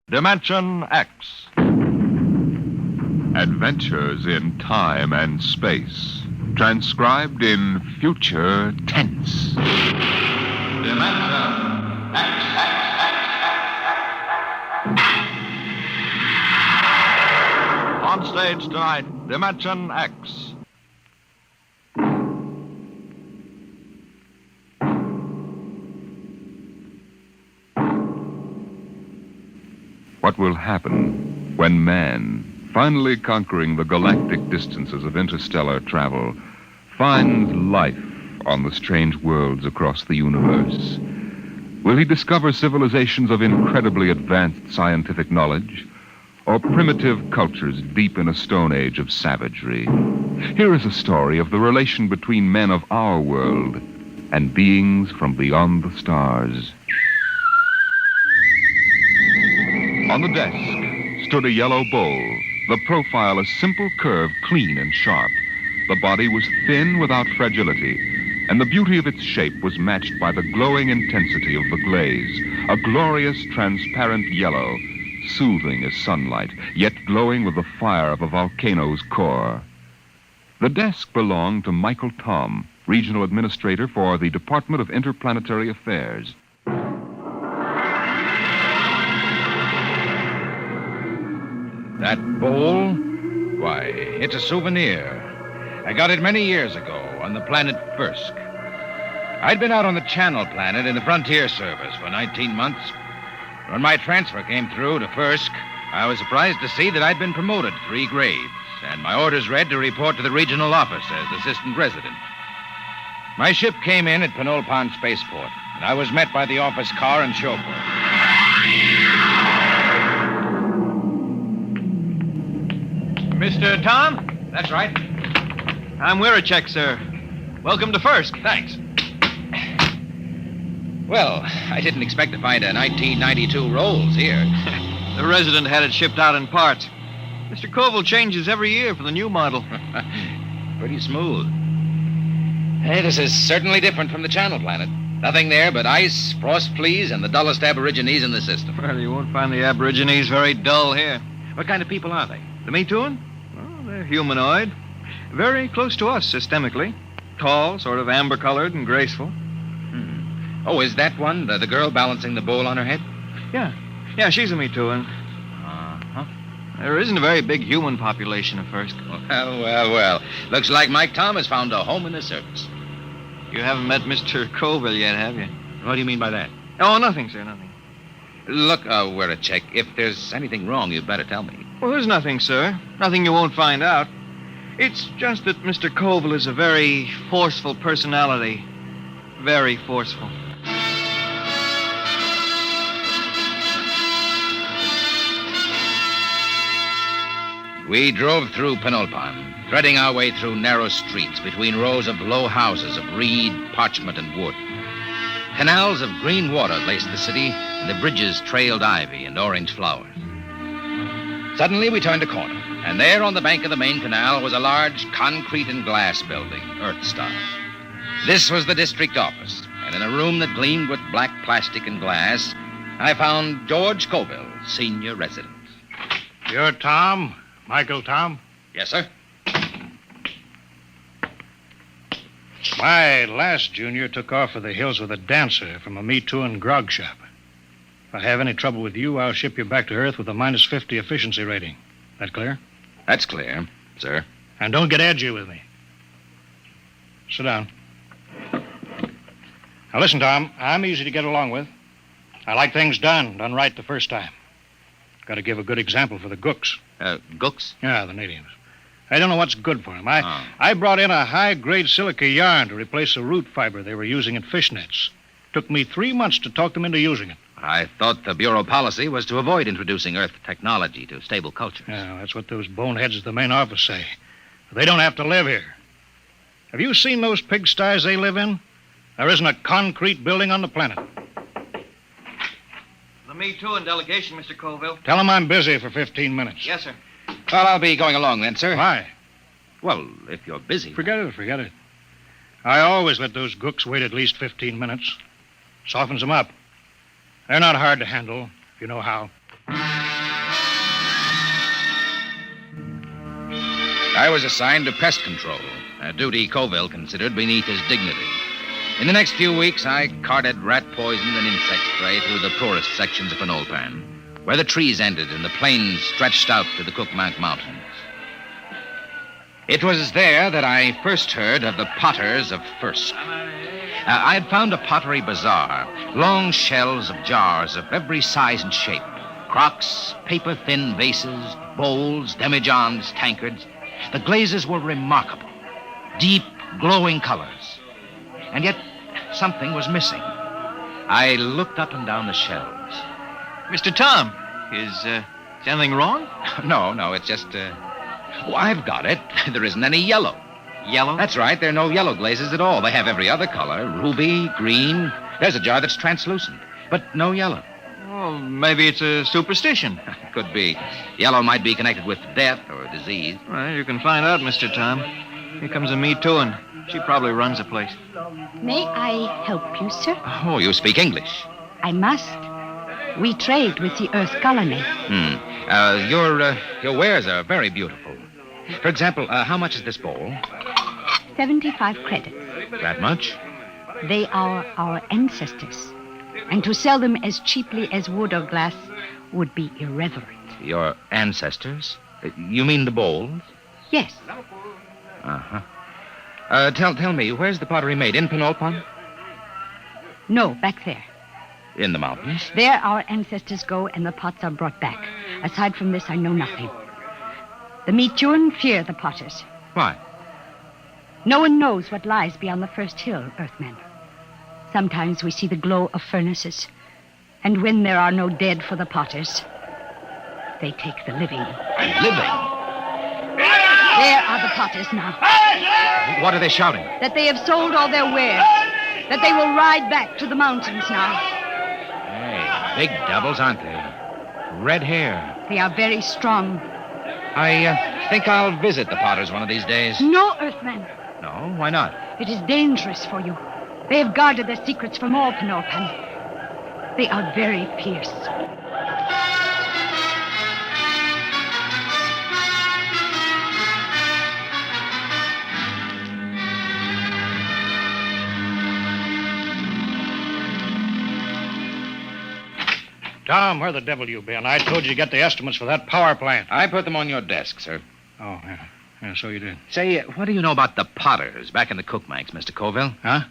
Dimension X. Adventures in time and space. Transcribed in future tense. Dimension X. On stage tonight, Dimension X. What will happen when man, finally conquering the galactic distances of interstellar travel, finds life on the strange worlds across the universe? Will he discover civilizations of incredibly advanced scientific knowledge, or primitive cultures deep in a stone age of savagery? Here is a story of the relation between men of our world and beings from beyond the stars. On the desk stood a yellow bowl, the profile a simple curve, clean and sharp. The body was thin without fragility, and the beauty of its shape was matched by the glowing intensity of the glaze, a glorious transparent yellow, soothing as sunlight, yet glowing with the fire of a volcano's core. The desk belonged to Michael Tom, Regional Administrator for the Department of Interplanetary Affairs. That bowl? Why, it's a souvenir. I got it many years ago on the planet Firsk. I'd been out on the Channel Planet in the Frontier Service for 19 months. When my transfer came through to Firsk, I was surprised to see that I'd been promoted 3 grades, and my orders read to report to the regional office as assistant resident. My ship came in at Penolpon Spaceport, and I was met by the office car and chauffeur. Mr. Tom? That's right. I'm Wiracek, sir. Welcome to Firsk. Thanks. Well, I didn't expect to find a 1992 Rolls here. The resident had it shipped out in parts. Mr. Koval changes every year for the new model. Pretty smooth. Hey, this is certainly different from the Channel Planet. Nothing there but ice, frost fleas, and the dullest aborigines in the system. Well, you won't find the aborigines very dull here. What kind of people are they? The Mituan? Well, they're humanoid. Very close to us systemically. Tall, sort of amber-colored and graceful. Oh, is that one, the girl balancing the bowl on her head? Yeah, she's a Mituan. Uh-huh. There isn't a very big human population at first. Well. Looks like Mike Tom has found a home in the service. You haven't met Mr. Koval yet, have you? What do you mean by that? Oh, nothing, sir, nothing. Look, Wiracek, if there's anything wrong, you'd better tell me. Well, there's nothing, sir. Nothing you won't find out. It's just that Mr. Koval is a very forceful personality. Very forceful. We drove through Penolpon, threading our way through narrow streets between rows of low houses of reed, parchment, and wood. Canals of green water laced the city, and the bridges trailed ivy and orange flowers. Suddenly, we turned a corner, and there on the bank of the main canal was a large concrete and glass building, Earth-style. This was the district office, and in a room that gleamed with black plastic and glass, I found George Colville, senior resident. You're Tom? Michael Tom? Yes, sir. My last junior took off for the hills with a dancer from a Mituan grog shop. If I have any trouble with you, I'll ship you back to Earth with a -50 efficiency rating. That clear? That's clear, sir. And don't get edgy with me. Sit down. Now listen, Tom, I'm easy to get along with. I like things done right the first time. Got to give a good example for the gooks. Gooks? Yeah, the natives. I don't know what's good for them. I brought in a high-grade silica yarn to replace a root fiber they were using in fish nets. Took me 3 months to talk them into using it. I thought the Bureau policy was to avoid introducing Earth technology to stable cultures. Yeah, that's what those boneheads at the main office say. They don't have to live here. Have you seen those pigsties they live in? There isn't a concrete building on the planet. The Mituan delegation, Mr. Colville. Tell them I'm busy for 15 minutes. Yes, sir. Well, I'll be going along then, sir. Why? Well, if you're busy. Forget it. I always let those gooks wait at least 15 minutes. Softens them up. They're not hard to handle, if you know how. I was assigned to pest control, a duty Colville considered beneath his dignity. In the next few weeks, I carted rat poison and insect spray through the poorest sections of Penolpan, where the trees ended and the plains stretched out to the Cookmank Mountains. It was there that I first heard of the Potters of Firsk. I had found a pottery bazaar, long shelves of jars of every size and shape, crocks, paper-thin vases, bowls, demijohns, tankards. The glazes were remarkable, deep, glowing colors. And yet, something was missing. I looked up and down the shelves. Mr. Tom, is anything wrong? No, it's just, I've got it. There isn't any yellow. Yellow? That's right, there are no yellow glazes at all. They have every other color, ruby, green. There's a jar that's translucent, but no yellow. Well, maybe it's a superstition. Could be. Yellow might be connected with death or disease. Well, you can find out, Mr. Tom. Here comes a Me Too, and she probably runs the place. May I help you, sir? Oh, you speak English. I must. We trade with the Earth colony. Your wares are very beautiful. For example, how much is this bowl? 75 credits. That much? They are our ancestors. And to sell them as cheaply as wood or glass would be irreverent. Your ancestors? You mean the bowls? Yes. Uh-huh. Tell me, where's the pottery made? In Penolpan? No, back there. In the mountains? There our ancestors go and the pots are brought back. Aside from this, I know nothing. The Metuan fear the potters. Why? No one knows what lies beyond the first hill, Earthmen. Sometimes we see the glow of furnaces. And when there are no dead for the potters, they take the living. Living? There are the potters now. What are they shouting? That they have sold all their wares. That they will ride back to the mountains now. Hey, big devils, aren't they? Red hair. They are very strong. I think I'll visit the Potters one of these days. No, Earthmen. No? Why not? It is dangerous for you. They have guarded their secrets from all Penolpan. They are very fierce. Tom, where the devil you been? I told you to get the estimates for that power plant. I put them on your desk, sir. Oh, yeah. Yeah, so you did. Say, what do you know about the Potters back in the Cookmanks, Mr. Colville? Huh?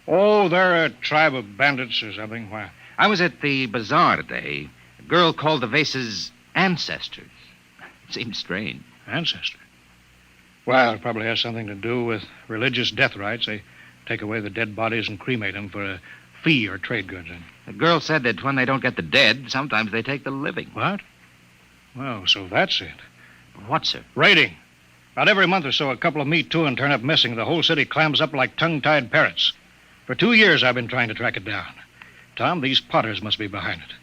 Oh, they're a tribe of bandits or something. Why? I was at the bazaar today. A girl called the vases ancestors. It seemed strange. Ancestor? Well, it probably has something to do with religious death rites. They take away the dead bodies and cremate them for a fee or trade goods. The girl said that when they don't get the dead, sometimes they take the living. What? Well, so that's it. What, sir? Raiding. About every month or so, a couple of Me Too and turn up missing. The whole city clams up like tongue-tied parrots. For 2 years, I've been trying to track it down. Tom, these Potters must be behind it.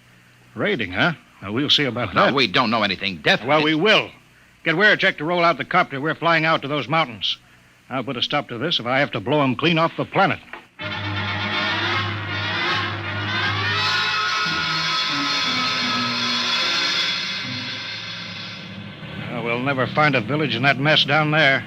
Raiding, huh? Well, we'll see about that. No, we don't know anything definite. Well, we will. Get Weircheck to roll out the copter. We're flying out to those mountains. I'll put a stop to this if I have to blow them clean off the planet. We'll never find a village in that mess down there.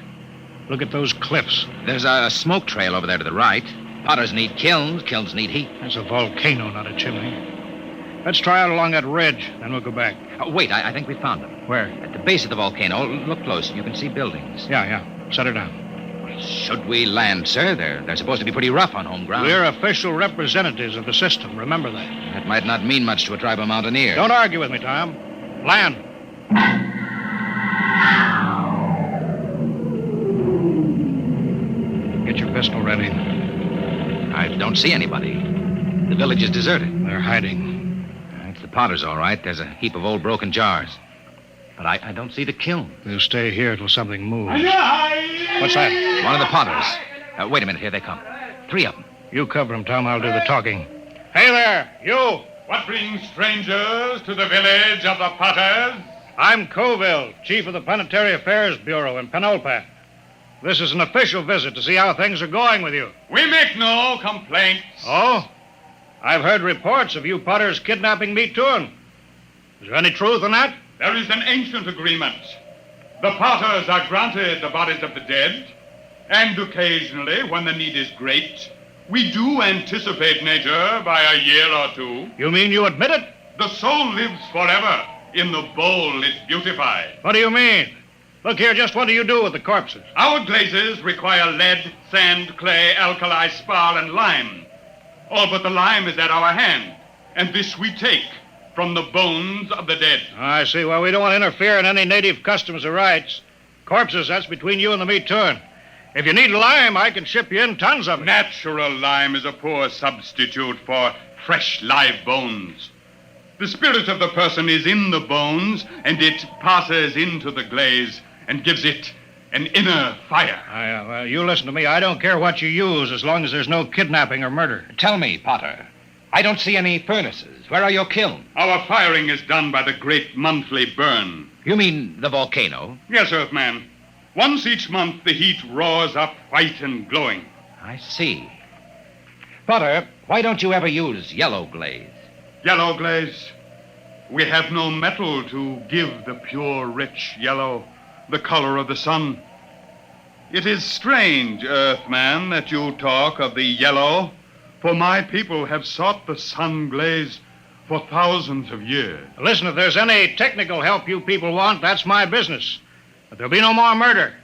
Look at those cliffs. There's a smoke trail over there to the right. Potters need kilns. Kilns need heat. That's a volcano, not a chimney. Let's try out along that ridge, then we'll go back. Oh, wait, I think we found them. Where? At the base of the volcano. Look close. You can see buildings. Yeah. Set her down. Should we land, sir? They're supposed to be pretty rough on home ground. We're official representatives of the system. Remember that. That might not mean much to a tribe of mountaineers. Don't argue with me, Tom. Land. Get your pistol ready. I don't see anybody. The village is deserted. They're hiding. It's the Potters, all right. There's a heap of old broken jars. But I don't see the kiln. We'll stay here till something moves. What's that? One of the Potters. Wait a minute. Here they come. 3 of them. You cover them, Tom. I'll do the talking. Hey there, you! What brings strangers to the village of the Potters? I'm Colville, chief of the Planetary Affairs Bureau in Penolpan. This is an official visit to see how things are going with you. We make no complaints. Oh? I've heard reports of you Potters kidnapping Me Too. Is there any truth in that? There is an ancient agreement. The Potters are granted the bodies of the dead, and occasionally, when the need is great, we do anticipate nature by a year or two. You mean you admit it? The soul lives forever in the bowl it beautified. What do you mean? Look here, just what do you do with the corpses? Our glazes require lead, sand, clay, alkali, spar, and lime. All but the lime is at our hand, and this we take from the bones of the dead. I see. Well, we don't want to interfere in any native customs or rights. Corpses, that's between you and the meat touring. If you need lime, I can ship you in tons of it. Natural lime is a poor substitute for fresh live bones. The spirit of the person is in the bones, and it passes into the glaze and gives it an inner fire. Well, you listen to me. I don't care what you use as long as there's no kidnapping or murder. Tell me, Potter. I don't see any furnaces. Where are your kilns? Our firing is done by the great monthly burn. You mean the volcano? Yes, Earthman. Once each month, the heat roars up white and glowing. I see. Potter, why don't you ever use yellow glaze? Yellow glaze. We have no metal to give the pure, rich yellow, the color of the sun. It is strange, Earthman, that you talk of the yellow, for my people have sought the sun glaze for thousands of years. Listen, if there's any technical help you people want, that's my business. But there'll be no more murder.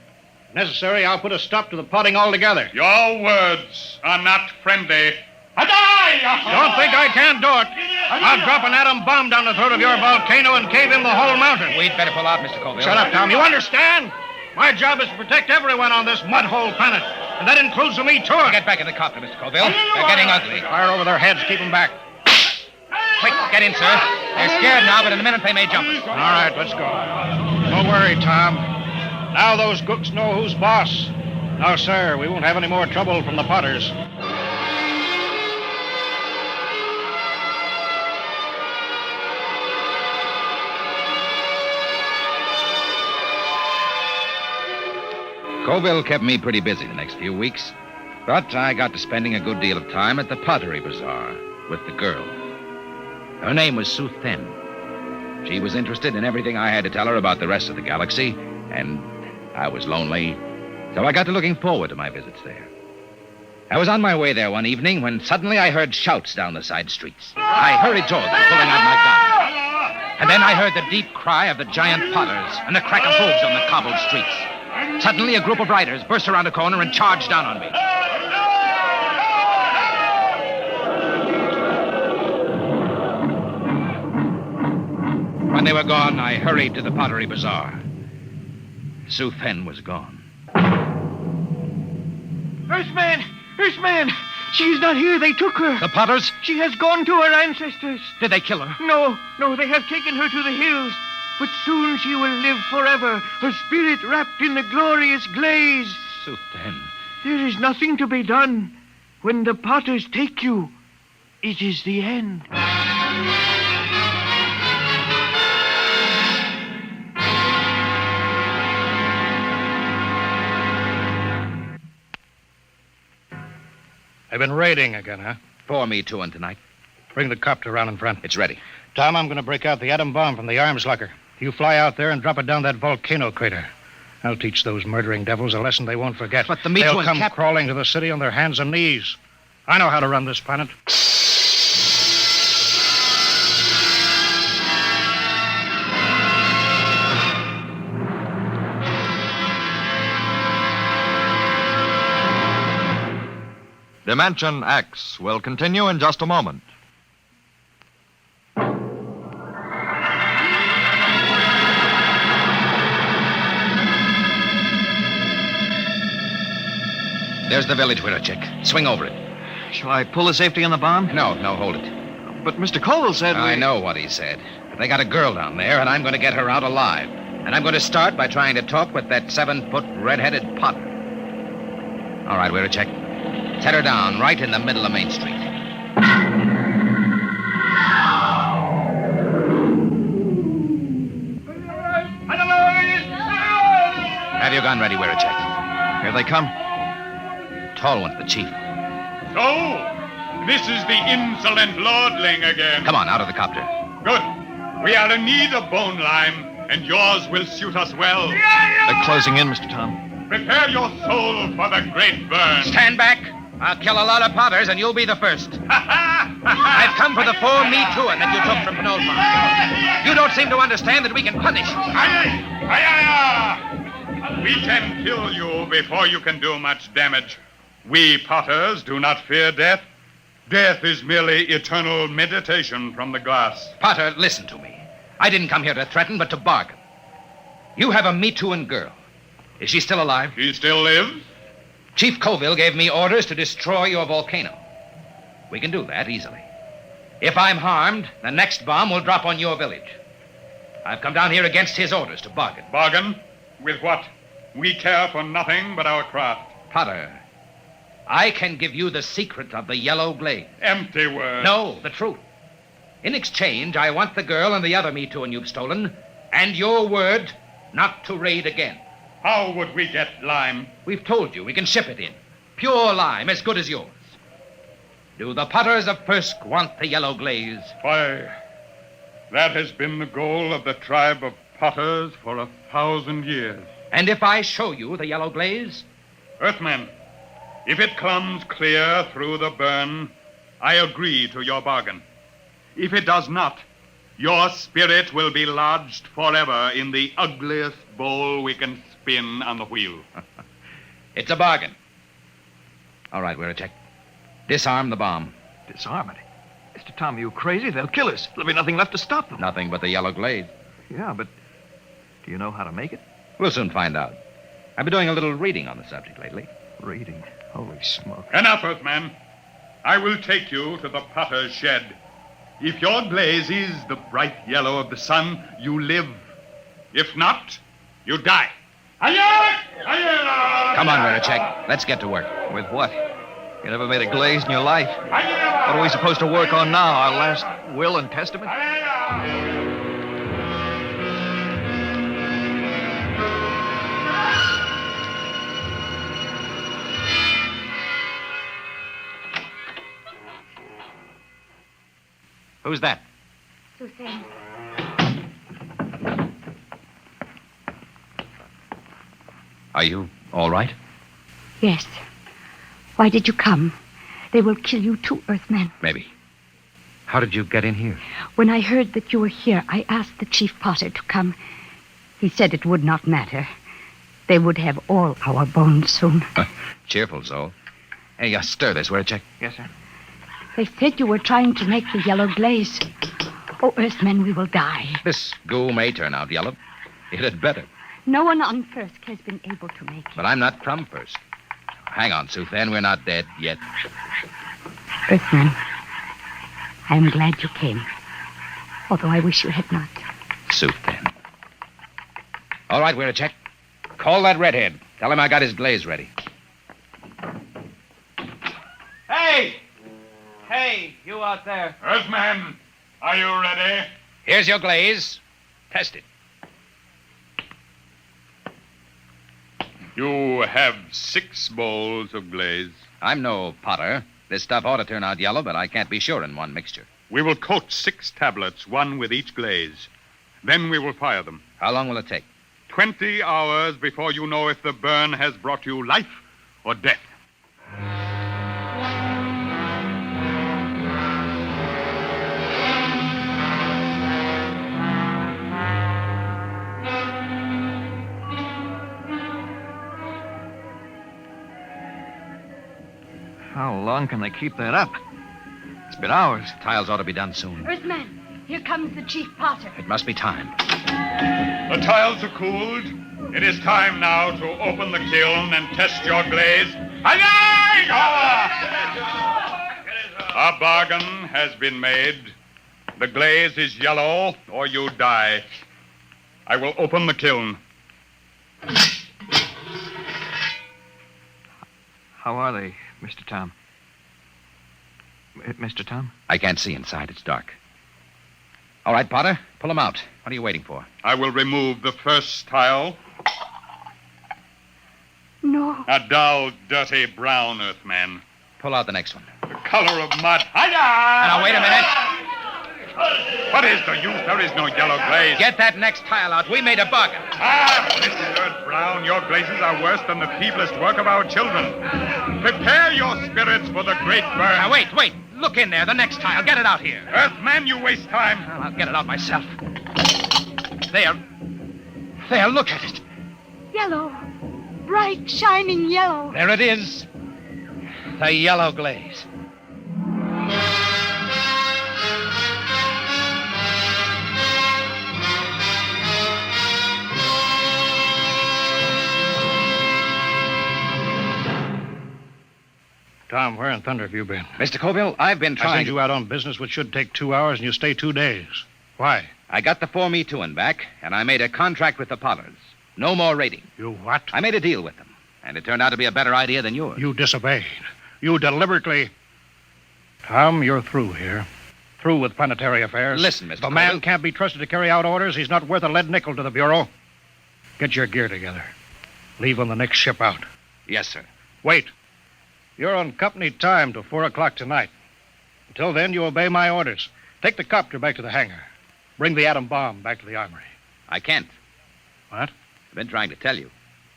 If necessary, I'll put a stop to the potting altogether. Your words are not friendly. Don't think I can't do it. I'll drop an atom bomb down the throat of your volcano and cave in the whole mountain. We'd better pull out, Mr. Colville. Shut up, Tom. You understand? My job is to protect everyone on this mud-hole planet, and that includes the meat tour. Get back in the copter, Mr. Colville. They're getting ugly. Fire over their heads. Keep them back. Quick, get in, sir. They're scared now, but in a minute they may jump us. All right, let's go. Don't worry, Tom. Now those cooks know who's boss. No, sir, we won't have any more trouble from the Potters. Colville kept me pretty busy the next few weeks, but I got to spending a good deal of time at the Pottery Bazaar with the girl. Her name was Sue Then. She was interested in everything I had to tell her about the rest of the galaxy, and I was lonely, so I got to looking forward to my visits there. I was on my way there one evening when suddenly I heard shouts down the side streets. I hurried toward them, pulling out my gun. And then I heard the deep cry of the giant Potters and the crack of hooves on the cobbled streets. Suddenly, a group of riders burst around a corner and charged down on me. When they were gone, I hurried to the Pottery Bazaar. Sue Then was gone. Earthman! Earthman! She is not here. They took her. The Potters? She has gone to her ancestors. Did they kill her? No, they have taken her to the hills. But soon she will live forever, her spirit wrapped in the glorious glaze. Sue Then. There is nothing to be done. When the Potters take you, it is the end. They've been raiding again, huh? Pour me to one tonight. Bring the copter around in front. It's ready. Tom, I'm going to break out the atom bomb from the arms locker. You fly out there and drop it down that volcano crater. I'll teach those murdering devils a lesson they won't forget. But the Mito They'll and come crawling to the city on their hands and knees. I know how to run this planet. Dimension X will continue in just a moment. There's the village window, Chick. Swing over it. Shall I pull the safety on the bomb? No, hold it. But Mr. Colville said I know what he said. But they got a girl down there, and I'm going to get her out alive. And I'm going to start by trying to talk with that 7-foot red-headed Potter. All right, we're a check. Set her down right in the middle of Main Street. Have your gun ready, we're a check. Here they come. Tall one's the chief. So, this is the insolent lordling again. Come on, out of the copter. Good. We are in need of bone lime, and yours will suit us well. They're closing in, Mr. Tom. Prepare your soul for the great burn. Stand back. I'll kill a lot of Potters, and you'll be the first. I've come for the 4 Me Too that you took from Penolpon. You don't seem to understand that we can punish you. We can kill you before you can do much damage. We Potters do not fear death. Death is merely eternal meditation from the glass. Potter, listen to me. I didn't come here to threaten, but to bargain. You have a Me Too girl. Is she still alive? He still lives? Chief Colville gave me orders to destroy your volcano. We can do that easily. If I'm harmed, the next bomb will drop on your village. I've come down here against his orders to bargain. Bargain? With what? We care for nothing but our craft. Potter, I can give you the secret of the yellow glaze. Empty words. No, the truth. In exchange, I want the girl and the other Me Too you've stolen, and your word not to raid again. How would we get lime? We've told you we can ship it in. Pure lime, as good as yours. Do the Potters of Firsk want the yellow glaze? Why, that has been the goal of the tribe of Potters for 1,000 years. And if I show you the yellow glaze? Earthmen, if it comes clear through the burn, I agree to your bargain. If it does not, your spirit will be lodged forever in the ugliest bowl we can spin on the wheel. It's a bargain. All right, Wiracek. Disarm the bomb. Disarm it. Mr. Tom, you crazy? They'll kill us. There'll be nothing left to stop them. Nothing but the yellow glaze. Yeah, but do you know how to make it? We'll soon find out. I've been doing a little reading on the subject lately. Reading. Holy smoke. Enough, Earthman. I will take you to the potter's shed. If your glaze is the bright yellow of the sun, you live. If not, you die. Come on, Wiracek. Let's get to work. With what? You never made a glaze in your life. What are we supposed to work on now? Our last will and testament? Who's that? Suzanne. Are you all right? Yes. Why did you come? They will kill you too, Earthman. Maybe. How did you get in here? When I heard that you were here, I asked the Chief Potter to come. He said it would not matter. They would have all our bones soon. Cheerful soul. Hey, stir this, Wiracek. Yes, sir. They said you were trying to make the yellow glaze. Oh, Earthmen, we will die. This goo may turn out yellow. It had better. No one on Firsk has been able to make it. But I'm not from Firsk. Hang on, Suthan. We're not dead yet. Earthman, I am glad you came. Although I wish you had not. Suthan. All right, Wiracek. Call that redhead. Tell him I got his glaze ready. Hey! Hey, you out there. Earthman, are you ready? Here's your glaze. Test it. You have 6 bowls of glaze. I'm no potter. This stuff ought to turn out yellow, but I can't be sure in one mixture. We will coat 6 tablets, one with each glaze. Then we will fire them. How long will it take? 20 hours before you know if the burn has brought you life or death. How long can they keep that up? It's been hours. Tiles ought to be done soon. Earthman, here comes the Chief Potter. It must be time. The tiles are cooled. It is time now to open the kiln and test your glaze. A bargain has been made. The glaze is yellow, or you die. I will open the kiln. How are they, Mr. Tom? Mr. Tom? I can't see inside. It's dark. All right, Potter, pull them out. What are you waiting for? I will remove the first tile. No. A dull, dirty brown, Earthman. Pull out the next one. The color of mud. Now, wait a minute. What is the use? There is no yellow glaze. Get that next tile out. We made a bargain. Mr. Brown, your glazes are worse than the feeblest work of our children. Prepare your spirits for the great burn. Now, wait. Look in there. The next tile. Get it out here. Earthman, you waste time. Well, I'll get it out myself. There, look at it. Yellow. Bright, shining yellow. There it is. The yellow glaze. Tom, where in thunder have you been? Mr. Colville, I've been I trying sent you out on business which should take 2 hours, and you stay 2 days. Why? I got the 4Me2 back, and I made a contract with the Potters. No more raiding. You what? I made a deal with them, and it turned out to be a better idea than yours. You disobeyed. You deliberately... Tom, you're through here. Through with planetary affairs. Listen, Mr. If a man Colville. can't be trusted to carry out orders, he's not worth a lead nickel to the Bureau. Get your gear together. Leave on the next ship out. Yes, sir. Wait. You're on company time till 4 o'clock tonight. Until then, you obey my orders. Take the copter back to the hangar. Bring the atom bomb back to the armory. I can't. What? I've been trying to tell you.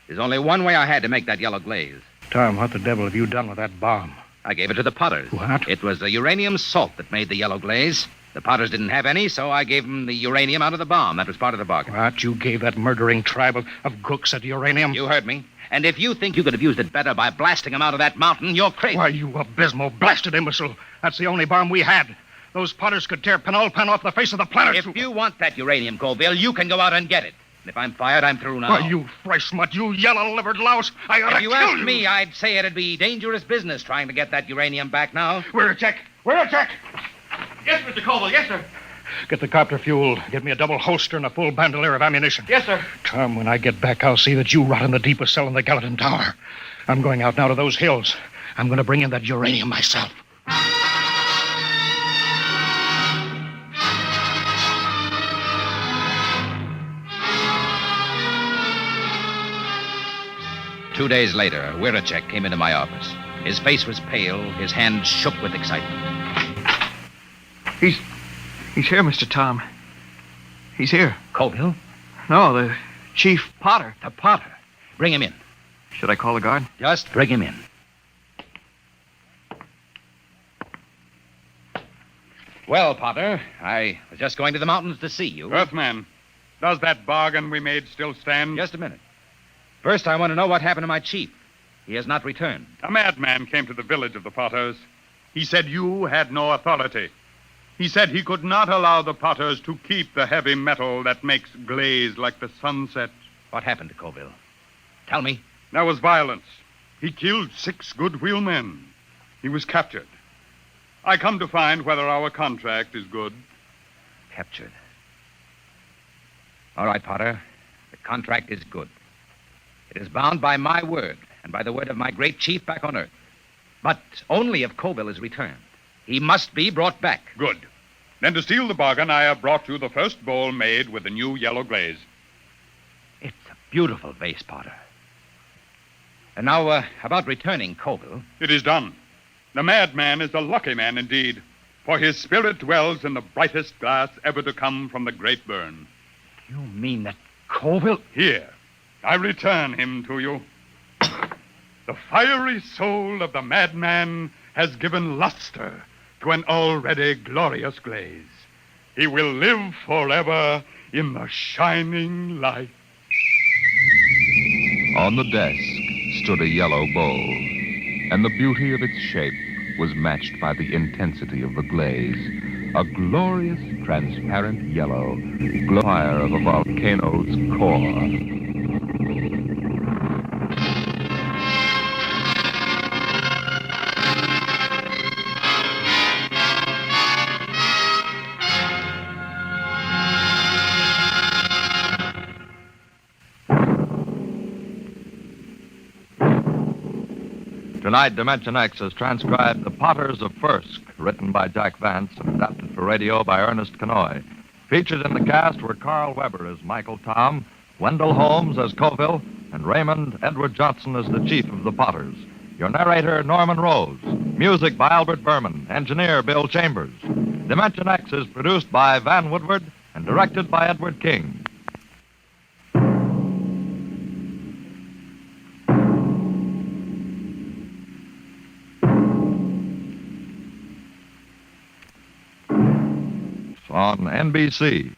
There's only one way I had to make that yellow glaze. Tom, what the devil have you done with that bomb? I gave it to the Potters. What? It was the uranium salt that made the yellow glaze. The Potters didn't have any, so I gave them the uranium out of the bomb. That was part of the bargain. What? You gave that murdering tribe of crooks at uranium? You heard me. And if you think you could have used it better by blasting them out of that mountain, you're crazy. Why, you abysmal, blasted imbecile. That's the only bomb we had. Those Potters could tear Penulpan off the face of the planet. If you want that uranium, Colville, you can go out and get it. And if I'm fired, I'm through now. Why, you fresh smut, you yellow-livered louse. I ought to If you kill asked you. me, I'd say it'd be dangerous business trying to get that uranium back now. Where a check? Where a check? Yes, Mr. Colville. Yes, sir. Get the copter fuel. Get me a double holster and a full bandolier of ammunition. Yes, sir. Tom, when I get back, I'll see that you rot in the deepest cell in the Gallatin Tower. I'm going out now to those hills. I'm going to bring in that uranium myself. Two days later, Wiracek came into my office. His face was pale, his hands shook with excitement. He's here, Mr. Tom. He's here. Colville? No, the Chief Potter. The Potter. Bring him in. Should I call the guard? Just bring him in. Well, Potter, I was just going to the mountains to see you. Earthman, does that bargain we made still stand? Just a minute. First, I want to know what happened to my chief. He has not returned. A madman came to the village of the Potters. He said you had no authority. He said he could not allow the Potters to keep the heavy metal that makes glaze like the sunset. What happened to Colville? Tell me. There was violence. He killed 6 good wheelmen. He was captured. I come to find whether our contract is good. Captured. All right, Potter. The contract is good. It is bound by my word and by the word of my great chief back on Earth. But only if Colville is returned. He must be brought back. Good. Then to seal the bargain, I have brought you the first bowl made with the new yellow glaze. It's a beautiful vase, Potter. And now, about returning Colville. It is done. The madman is a lucky man indeed, for his spirit dwells in the brightest glass ever to come from the great burn. You mean that Colville... Here, I return him to you. The fiery soul of the madman has given luster to an already glorious glaze. He will live forever in the shining light. On the desk stood a yellow bowl, and the beauty of its shape was matched by the intensity of the glaze. A glorious, transparent yellow, fire of a volcano's core. Tonight, Dimension X has transcribed The Potters of Firsk, written by Jack Vance and adapted for radio by Ernest Kenoy. Featured in the cast were Carl Weber as Michael Tom, Wendell Holmes as Colville, and Raymond Edward Johnson as the chief of the Potters. Your narrator, Norman Rose. Music by Albert Berman. Engineer, Bill Chambers. Dimension X is produced by Van Woodward and directed by Edward King. On NBC.